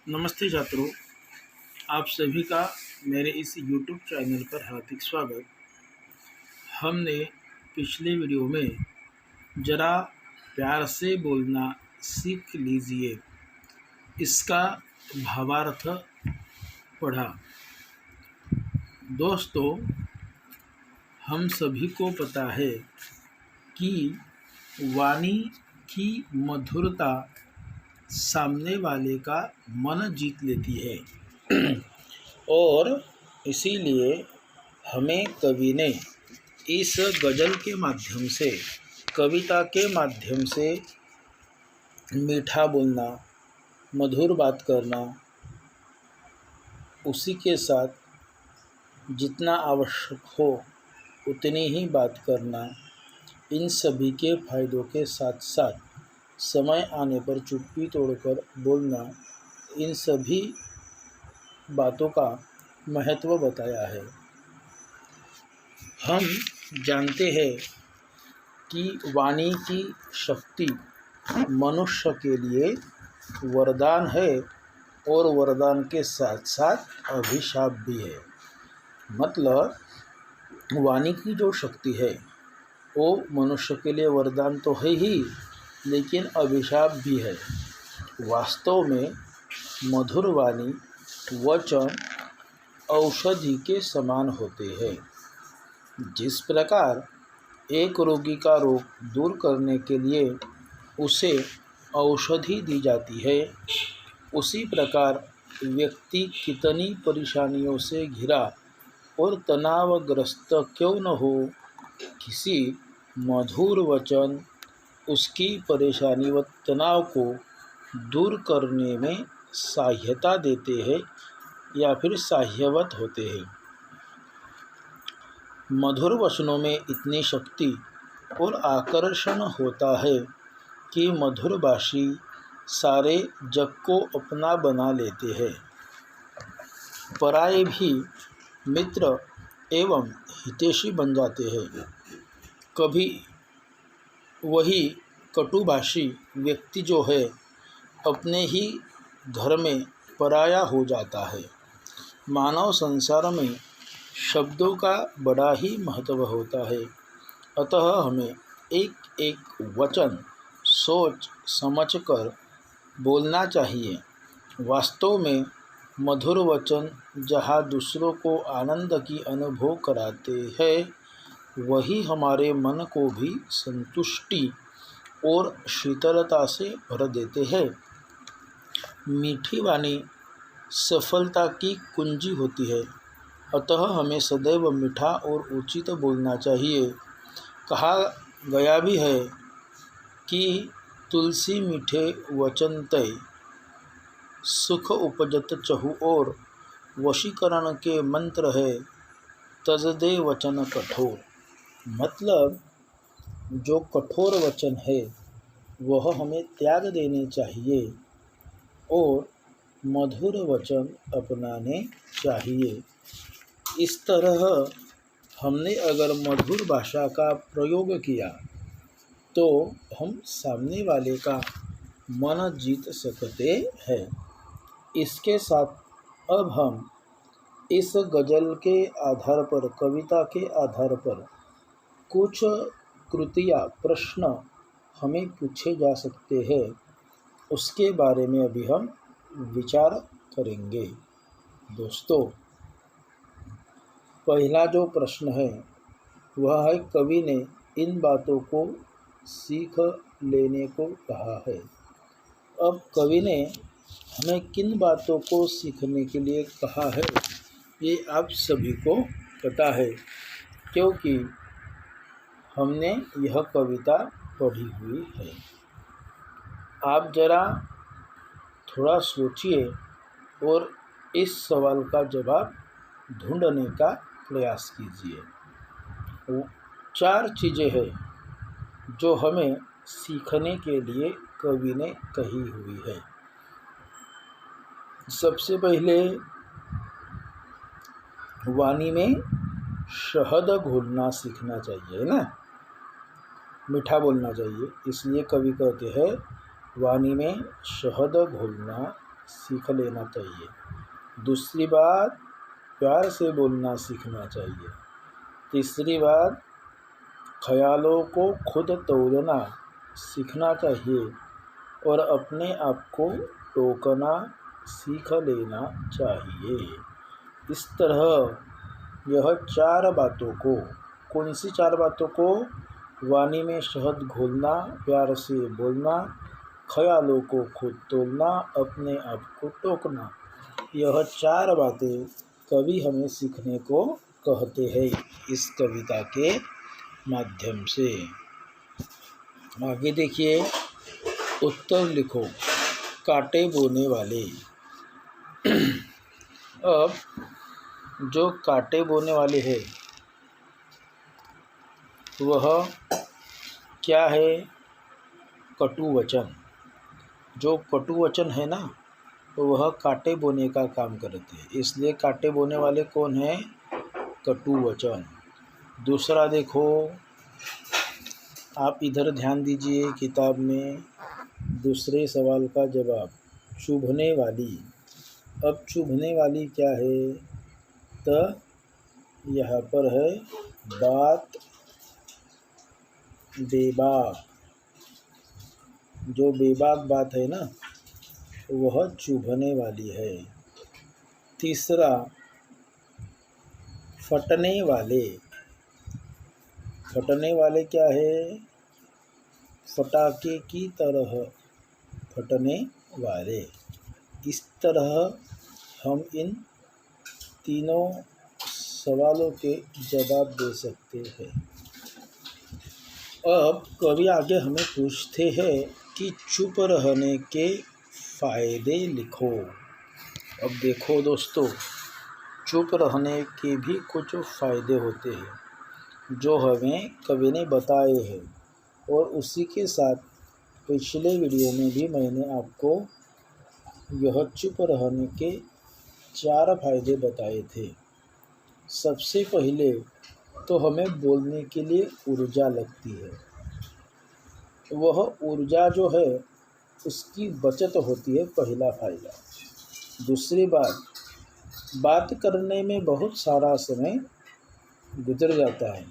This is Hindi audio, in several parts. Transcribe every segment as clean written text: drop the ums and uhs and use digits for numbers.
नमस्ते छात्रों, आप सभी का मेरे इस YouTube चैनल पर हार्दिक स्वागत। हमने पिछले वीडियो में ज़रा प्यार से बोलना सीख लीजिए इसका भावार्थ पढ़ा। दोस्तों, हम सभी को पता है कि वाणी की मधुरता सामने वाले का मन जीत लेती है और इसीलिए हमें कवि ने इस गज़ल के माध्यम से, कविता के माध्यम से मीठा बोलना, मधुर बात करना, उसी के साथ जितना आवश्यक हो उतनी ही बात करना, इन सभी के फायदों के साथ साथ समय आने पर चुप्पी तोड़कर बोलना, इन सभी बातों का महत्व बताया है। हम जानते हैं कि वाणी की शक्ति मनुष्य के लिए वरदान है और वरदान के साथ साथ अभिशाप भी है। मतलब वाणी की जो शक्ति है वो मनुष्य के लिए वरदान तो है ही, लेकिन अभिशाप भी है। वास्तव में मधुर वाणी वचन औषधि के समान होते हैं। जिस प्रकार एक रोगी का रोग दूर करने के लिए उसे औषधि दी जाती है, उसी प्रकार व्यक्ति कितनी परेशानियों से घिरा और तनावग्रस्त क्यों न हो, किसी मधुर वचन उसकी परेशानी व तनाव को दूर करने में सहायता देते हैं या फिर सहायवत होते हैं। मधुर वचनों में इतनी शक्ति और आकर्षण होता है कि मधुरभाषी सारे जग को अपना बना लेते हैं। पराये भी मित्र एवं हितैषी बन जाते हैं। कभी वही कटुभाषी व्यक्ति जो है अपने ही घर में पराया हो जाता है। मानव संसार में शब्दों का बड़ा ही महत्व होता है, अतः हमें एक एक वचन सोच समझकर बोलना चाहिए। वास्तव में मधुर वचन जहाँ दूसरों को आनंद की अनुभव कराते हैं, वही हमारे मन को भी संतुष्टि और शीतलता से भर देते हैं। मीठी वाणी सफलता की कुंजी होती है, अतः हमें सदैव मीठा और उचित बोलना चाहिए। कहा गया भी है कि तुलसी मीठे वचन तय, सुख उपजत चहु और, वशीकरण के मंत्र है तज दे वचन कठोर। मतलब जो कठोर वचन है वह हमें त्याग देने चाहिए और मधुर वचन अपनाने चाहिए। इस तरह हमने अगर मधुर भाषा का प्रयोग किया तो हम सामने वाले का मन जीत सकते हैं। इसके साथ अब हम इस गज़ल के आधार पर, कविता के आधार पर कुछ कृतियाँ, प्रश्न हमें पूछे जा सकते हैं, उसके बारे में अभी हम विचार करेंगे। दोस्तों, पहला जो प्रश्न है वह है, कवि ने इन बातों को सीख लेने को कहा है। अब कवि ने हमें किन बातों को सीखने के लिए कहा है ये आप सभी को पता है, क्योंकि हमने यह कविता पढ़ी हुई है। आप ज़रा थोड़ा सोचिए और इस सवाल का जवाब ढूंढने का प्रयास कीजिए। 4 चीज़ें हैं जो हमें सीखने के लिए कवि ने कही हुई है। सबसे पहले वाणी में शहद घोलना सीखना चाहिए ना, मीठा बोलना चाहिए। इसलिए कवि कहते हैं वाणी में शहद घोलना सीख लेना चाहिए। दूसरी बात, प्यार से बोलना सीखना चाहिए। तीसरी बात, ख्यालों को खुद तोड़ना सीखना चाहिए और अपने आप को टोकना सीख लेना चाहिए। इस तरह यह 4 बातों को, कौन सी 4 बातों को? वाणी में शहद घोलना, प्यार से बोलना, ख्यालों को खुद तोड़ना, अपने आप को टोकना, यह 4 बातें कवि हमें सीखने को कहते हैं इस कविता के माध्यम से। आगे देखिए, उत्तर लिखो। कांटे बोने वाले। अब जो कांटे बोने वाले हैं वह क्या है? कटु वचन। जो कटु वचन है ना, तो वह कांटे बोने का काम करते हैं, इसलिए कांटे बोने वाले कौन है? कटु वचन। दूसरा देखो, आप इधर ध्यान दीजिए किताब में, दूसरे सवाल का जवाब, चुभने वाली। अब चुभने वाली क्या है? तो यहाँ पर है बात बेबाक। जो बेबाक बात है ना, वह चुभने वाली है। तीसरा, फटने वाले। फटने वाले क्या है? फटाके की तरह फटने वाले। इस तरह हम इन तीनों सवालों के जवाब दे सकते हैं। अब कवि आगे हमें पूछते हैं कि चुप रहने के फ़ायदे लिखो। अब देखो दोस्तों, चुप रहने के भी कुछ फ़ायदे होते हैं जो हमें कवि ने बताए हैं, और उसी के साथ पिछले वीडियो में भी मैंने आपको यह चुप रहने के 4 फायदे बताए थे। सबसे पहले तो हमें बोलने के लिए ऊर्जा लगती है, वह ऊर्जा जो है उसकी बचत होती है, पहला फायदा। दूसरी बात करने में बहुत सारा समय गुजर जाता है।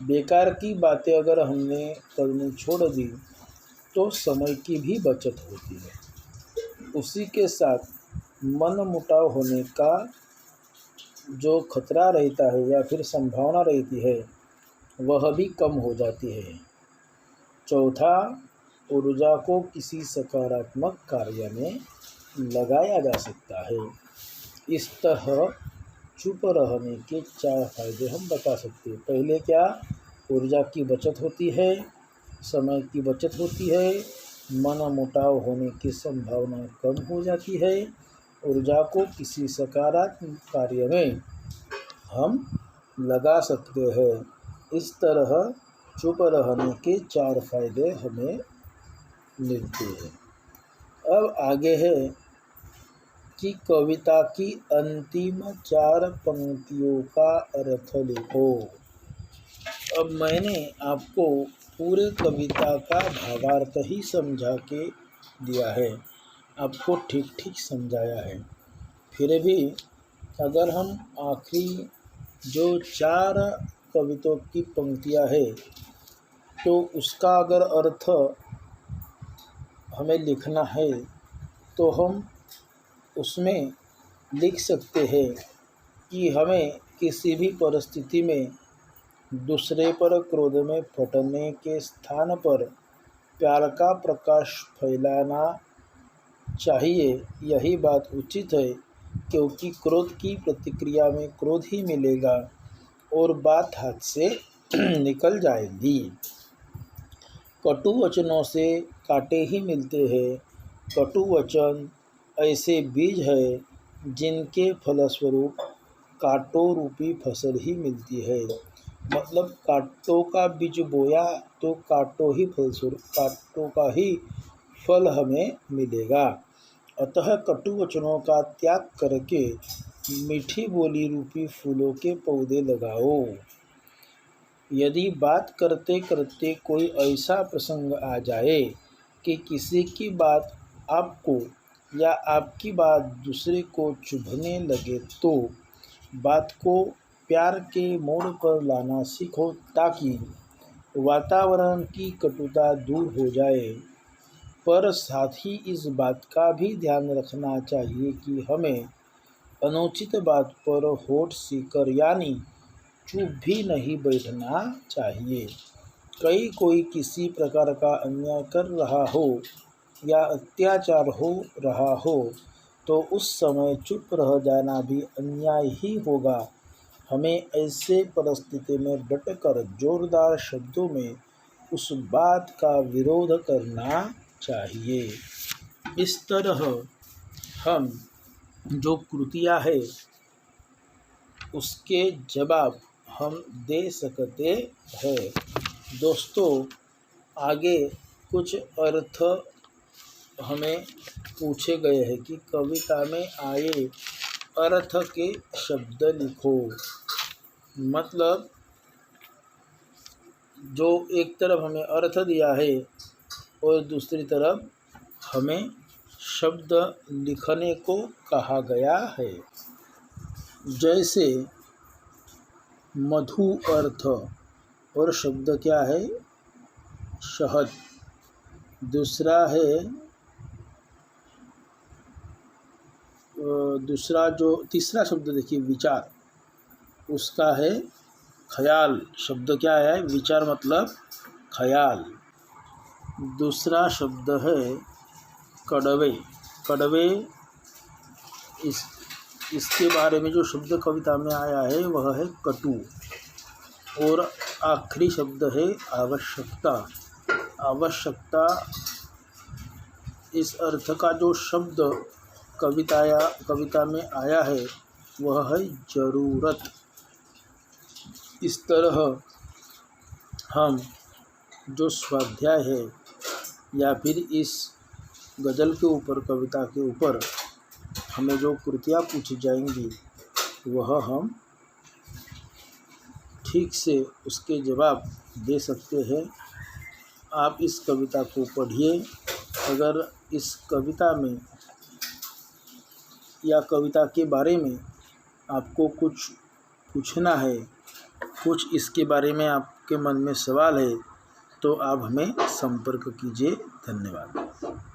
बेकार की बातें अगर हमने करनी छोड़ दी तो समय की भी बचत होती है। उसी के साथ मन मुटाव होने का जो खतरा रहता है या फिर संभावना रहती है, वह भी कम हो जाती है। चौथा, ऊर्जा को किसी सकारात्मक कार्य में लगाया जा सकता है। इस तरह चुप रहने के 4 फायदे हम बता सकते हैं। पहले क्या? ऊर्जा की बचत होती है, समय की बचत होती है, मन मुटाव होने की संभावना कम हो जाती है, ऊर्जा को किसी सकारात्मक कार्य में हम लगा सकते हैं। इस तरह चुप रहने के 4 फायदे हमें मिलते हैं। अब आगे है कि कविता की अंतिम 4 पंक्तियों का अर्थ लिखो। अब मैंने आपको पूरे कविता का भावार्थ ही समझा के दिया है, आपको ठीक ठीक समझाया है। फिर भी अगर हम आखिरी जो 4 कविताओं की पंक्तियाँ है, तो उसका अगर अर्थ हमें लिखना है तो हम उसमें लिख सकते हैं कि हमें किसी भी परिस्थिति में दूसरे पर क्रोध में फटने के स्थान पर प्यार का प्रकाश फैलाना चाहिए। यही बात उचित है, क्योंकि क्रोध की प्रतिक्रिया में क्रोध ही मिलेगा और बात हाथ से निकल जाएगी। कटु वचनों से कांटे ही मिलते हैं। कटु वचन ऐसे बीज है जिनके फलस्वरूप कांटों रूपी फसल ही मिलती है। मतलब कांटों का बीज बोया तो कांटों का ही फल हमें मिलेगा। अतः कटु वचनों का त्याग करके मीठी बोली रूपी फूलों के पौधे लगाओ। यदि बात करते करते कोई ऐसा प्रसंग आ जाए कि किसी की बात आपको या आपकी बात दूसरे को चुभने लगे तो बात को प्यार के मोड़ पर लाना सीखो ताकि वातावरण की कटुता दूर हो जाए। पर साथ ही इस बात का भी ध्यान रखना चाहिए कि हमें अनुचित बात पर होठ सीकर यानी चुप भी नहीं बैठना चाहिए। कोई किसी प्रकार का अन्याय कर रहा हो या अत्याचार हो रहा हो तो उस समय चुप रह जाना भी अन्याय ही होगा। हमें ऐसे परिस्थिति में डटकर जोरदार शब्दों में उस बात का विरोध करना चाहिए। इस तरह हम जो कृतियाँ है उसके जवाब हम दे सकते हैं। दोस्तों, आगे कुछ अर्थ हमें पूछे गए हैं कि कविता में आए अर्थ के शब्द लिखो। मतलब जो एक तरफ हमें अर्थ दिया है और दूसरी तरफ हमें शब्द लिखने को कहा गया है। जैसे मधु अर्थ और शब्द क्या है? शहद। दूसरा तीसरा शब्द देखिए विचार, उसका है ख्याल। शब्द क्या है? विचार मतलब ख्याल। दूसरा शब्द है कड़वे। कड़वे इसके बारे में जो शब्द कविता में आया है वह है कटु। और आखिरी शब्द है आवश्यकता। आवश्यकता इस अर्थ का जो शब्द कविता में आया है वह है जरूरत। इस तरह हम जो स्वाध्याय है या फिर इस गज़ल के ऊपर, कविता के ऊपर हमें जो कृतियाँ पूछी जाएंगी वह हम ठीक से उसके जवाब दे सकते हैं। आप इस कविता को पढ़िए। अगर इस कविता में या कविता के बारे में आपको कुछ पूछना है, कुछ इसके बारे में आपके मन में सवाल है तो आप हमें संपर्क कीजिए। धन्यवाद।